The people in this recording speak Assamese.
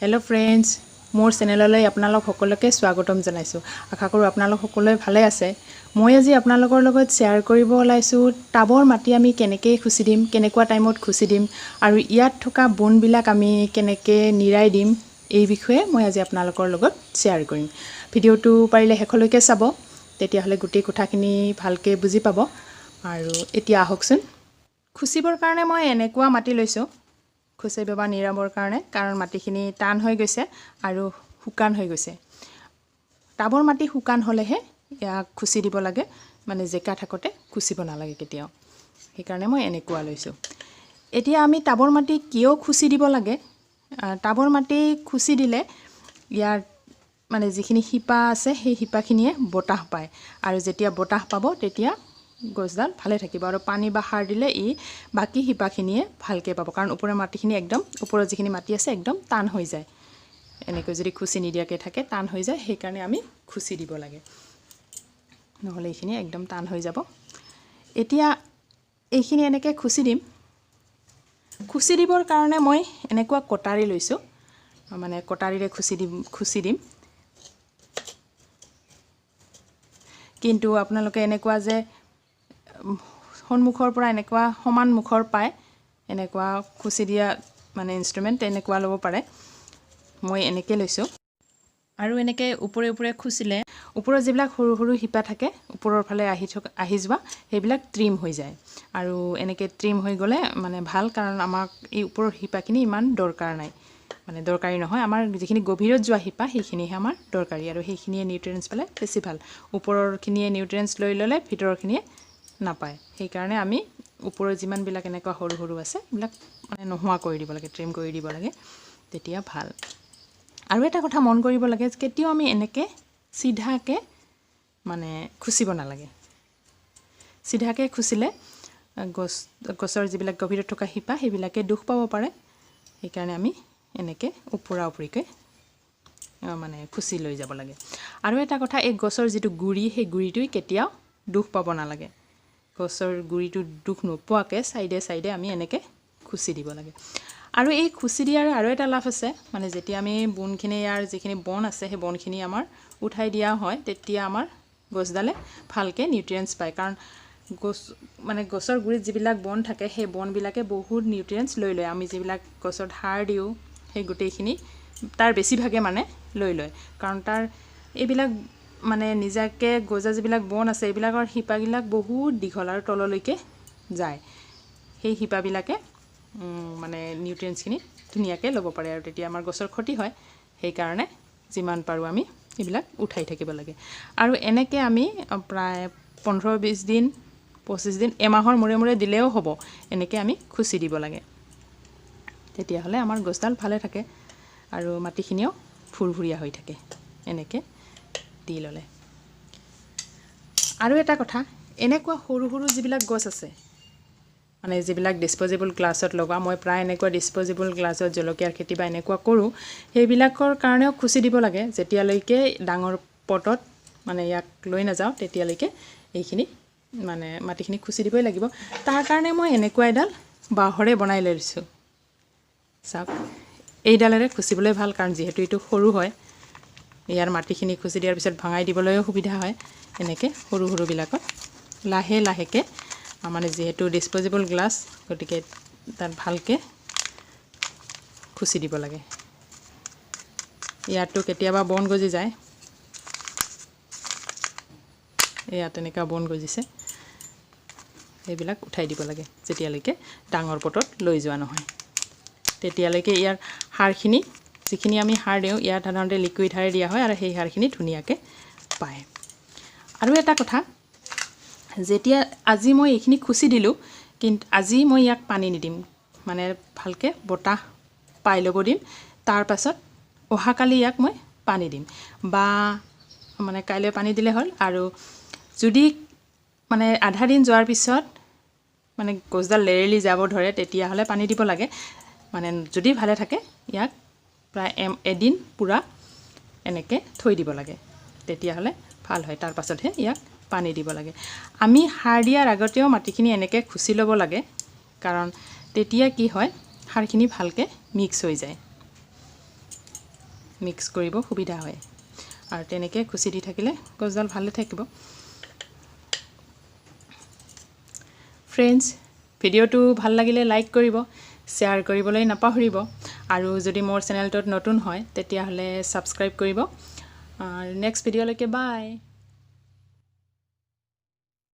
हेलो फ्रेंड्स मोर चेनेलলৈ আপোনালোক সকলোকে স্বাগতম জনাইছো আশা কৰো আপোনালোক সকলোৱে ভালে আছে মই আজি আপোনালোকৰ লগত শেয়াৰ কৰিব ওলাইছো টাবৰ মাটি আমি কেনেকৈ খুচি দিম কেনেকুৱা টাইমত খুচি দিম আৰু ইয়াত থকা বনবিলাক আমি কেনেকৈ নিৰাই দিম এই বিষয়ে মই আজি আপোনালোকৰ লগত শেয়াৰ কৰিম ভিডিওটো পাৰিলে শেষলৈকে চাব তেতিয়া হলে গোটেই কথাখিনি ভালকৈ বুজি পাব আৰু এতিয়া আহকচোন খুচিবৰ কাৰণে মই এনেকুৱা মাটি লৈছো খুচে বেবা নিৰামৰ কাৰণে কাৰণ মাটিখিনি টান হৈ গৈছে আৰু শুকান হৈ গৈছে টাবৰ মাটি শুকান হলেহে ইয়াক খুচি দিব লাগে মানে জেকা থাকতে খুচিব নালাগে কেতিয়াও সেই কাৰণে মই এনেকুৱা লৈছো এতিয়া আমি টাবৰ মাটি কিয় খুচি দিব লাগে টাবৰ মাটি খুচি দিলে ইয়াৰ মানে যিখিনি হিপা আছে সেই হিপাখিনিয়ে বতাহ পায় আৰু যেতিয়া বতাহ পাব তেতিয়া গছডাল ভালে থাকিব আৰু পানী বা সাৰ দিলে ই বাকি হিপাখিনিয়ে ভালকে পাব কাৰণ ওপৰৰ মাটিখিনি একদম ওপৰৰ যিখিনি মাটি আছে একদম টান হৈ যায় এনেকৈ যদি খুচি নিদিয়াকে থাকে টান হৈ যায় সেই কাৰণে আমি খুচি দিব লাগে নহলে এইখিনি একদম টান হৈ যাব এতিয়া এইখিনি এনেকৈ খুচি দিম খুচি দিবৰ কাৰণে মই এনেকুৱা কটাৰী লৈছো মানে কটাৰীৰে খুচি দিম কিন্তু আপোনালোকে এনেকুৱা যে সন্মুখৰ পৰা এনেকুৱা সমান মুখৰ পায় এনেকুৱা খুচি দিয়া মানে ইনস্ট্ৰুমেন্ট এনেকুৱা লব পাৰে মই এনেকৈ লৈছো আৰু এনেকৈ ওপৰে ওপৰে খুচিলে ওপৰৰ যিবিলাক সৰু সৰু হিপা থাকে ওপৰৰ ফালে আহি যোৱা সেইবিলাক ট্ৰিম হৈ যায় আৰু এনেকৈ ট্ৰিম হৈ গলে মানে ভাল কাৰণ আমাক এই ওপৰৰ হিপাখিনি ইমান দৰকাৰ নাই মানে দৰকাৰী নহয় আমাৰ যিখিনি গভীৰত যোৱা হিপা সেইখিনিহে আমাৰ দৰকাৰী আৰু সেইখিনিয়ে নিউট্ৰিয়েন্টছ পালে বেছি ভাল ওপৰৰখিনিয়ে নিউট্ৰিয়েন্টছ লৈ ললে ভিতৰৰখিনিয়ে নাপায় সেই কাৰণে আমি ওপৰৰ যিমান বিলাক এনেকুৱা সৰু সৰু আছে এইবিলাক মানে নোহোৱা কৰি দিব লাগে ট্ৰিম কৰি দিব লাগে তেতিয়া ভাল আৰু এটা কথা মন কৰিব লাগে কেতিয়াও আমি এনেকৈ সিধাকে মানে খুচিব নালাগে সিধাকে খুচিলে গছৰ যিবিলাক গভীৰত থকা হিপা সেইবিলাকে দুখ পাব পাৰে সেই কাৰণে আমি এনেকৈ ওপৰা ওপৰিকৈ মানে খুচি লৈ যাব লাগে আৰু এটা কথা এই গছৰ যিটো গুৰি সেই গুৰিটোই কেতিয়াও দুখ পাব নালাগে গছৰ গুৰিটো দুখ নোপোৱাকে সাইডে সাইডে আমি এনেকৈ খুচি দিব লাগে আৰু এই খুচি দিয়াৰ আৰু এটা লাভ আছে মানে যেতিয়া আমি বনখিনি ইয়াৰ যিখিনি বন আছে সেই বনখিনি আমাৰ উঠাই দিয়া হয় তেতিয়া আমাৰ গছডালে ভালকে নিউট্ৰিয়েন্টছ পায় কাৰণ গছ মানে গছৰ গুৰিত যিবিলাক বন থাকে সেই বনবিলাকে বহুত নিউট্ৰিয়েন্টছ লৈ লয় আমি যিবিলাক গছৰ সাৰ দিও সেই গোটেইখিনি তাৰ বেছিভাগে মানে লৈ লয় কাৰণ তাৰ এইবিলাক মানে নিজাকে গজা যিবিলাক বন আছে এইবিলাকৰ হিপাবিলাক বহুত দীঘল আৰু তললৈকে যায় সেই হিপাবিলাকে মানে নিউট্ৰিয়েন্টছখিনি ধুনিয়াকে ল'ব পাৰে আৰু তেতিয়া আমাৰ গছৰ ক্ষতি হয় সেই কাৰণে যিমান পাৰো আমি এইবিলাক উঠাই থাকিব লাগে আৰু এনেকৈ আমি প্ৰায় 15-20 দিন 25 দিন এমাহৰ মূৰে মূৰে দিলেও হ'ব এনেকৈ আমি খুচি দিব লাগে তেতিয়া হলে আমাৰ গছডাল ভালে থাকে আৰু মাটিখিনিও ফুৰফুৰিয়া হৈ থাকে এনেকৈ দি ললে আৰু এটা কথা এনেকুৱা সৰু সৰু যিবিলাক গছ আছে মানে যিবিলাক ডিসপোজেবল গ্লাছত লগা মই প্ৰায় এনেকুৱা ডিসপোজেবল গ্লাছত জলকীয়াৰ খেতি বা এনেকুৱা কৰো সেইবিলাকৰ কাৰণেও খুচি দিব লাগে যেতিয়ালৈকে ডাঙৰ পটত মানে ইয়াক লৈ নাযাও তেতিয়ালৈকে এইখিনি মানে মাটিখিনি খুচি দিবই লাগিব তাৰ কাৰণে মই এনেকুৱা এডাল বাহৰে বনাই লৈছো চাওক এইডালেৰে খুচিবলৈ ভাল কাৰণ যেহেতু এইটো সৰু হয় ইয়াৰ মাটিখিনি খুচি দিয়াৰ পিছত ভাঙাই দিবলৈও সুবিধা হয় এনেকৈ সৰু সৰু বিলাকত লাহে লাহেকে মানে যেহেতু ডিসপোজেবল গ্লাছ গটিকে তাত ভালকে খুচি দিব লাগে ইয়াতো কেতিয়াবা বন গজি যায় ইয়াত এনেকা বন গজিছে এইবিলাক উঠাই দিব লাগে যেতিয়ালৈকে ডাঙৰ পটত লৈ যোৱা নহয় তেতিয়ালৈকে ইয়াৰ হাৰখিনি যিখিনি আমি হাৰ দিও ইয়াত সাধাৰণতে লিকুইড হাৰ দিয়া হয় আৰু সেই হাৰখিনি ধুনিয়াকে পায় আৰু এটা কথা যেতিয়া আজি মই এইখিনি খুচি দিলো কিন্তু আজি মই ইয়াক পানী নিদিম মানে ভালকে বতাহ পাই লব দিম তাৰ পাছত অহাকালি ইয়াক মই পানী দিম বা মানে কাইলৈ পানী দিলে হল আৰু যদি মানে আধা দিন যোৱাৰ পিছত মানে গছডাল লেৰেলি যাব ধৰে তেতিয়া হলে পানী দিব লাগে মানে যদি ভালে থাকে ইয়াক প্ৰায় এদিন পুৰা এনেকৈ থৈ দিব লাগে তেতিয়া হলে ভাল হয় তাৰ পাছতহে ইয়াক পানী দিব লাগে আমি হাৰ দিয়াৰ আগতেও মাটিখিনি এনেকৈ খুচি ল'ব লাগে কাৰণ তেতিয়া কি হয় হাৰখিনি ভালকে মিক্স হৈ যায় মিক্স কৰিব সুবিধা হয় আৰু তেনেকৈ খুচি দি থাকিলে গছডাল ভালে থাকিব ফ্ৰেণ্ডছ ভিডিঅ'টো ভাল লাগিলে লাইক কৰিব শ্বেয়াৰ কৰিবলৈ নাপাহৰিব আৰু যদি মোৰ চেনেলটোত নতুন হয় তেতিয়াহ'লে ছাবস্ক্ৰাইব কৰিব নেক্সট ভিডিঅ'লৈকে বাই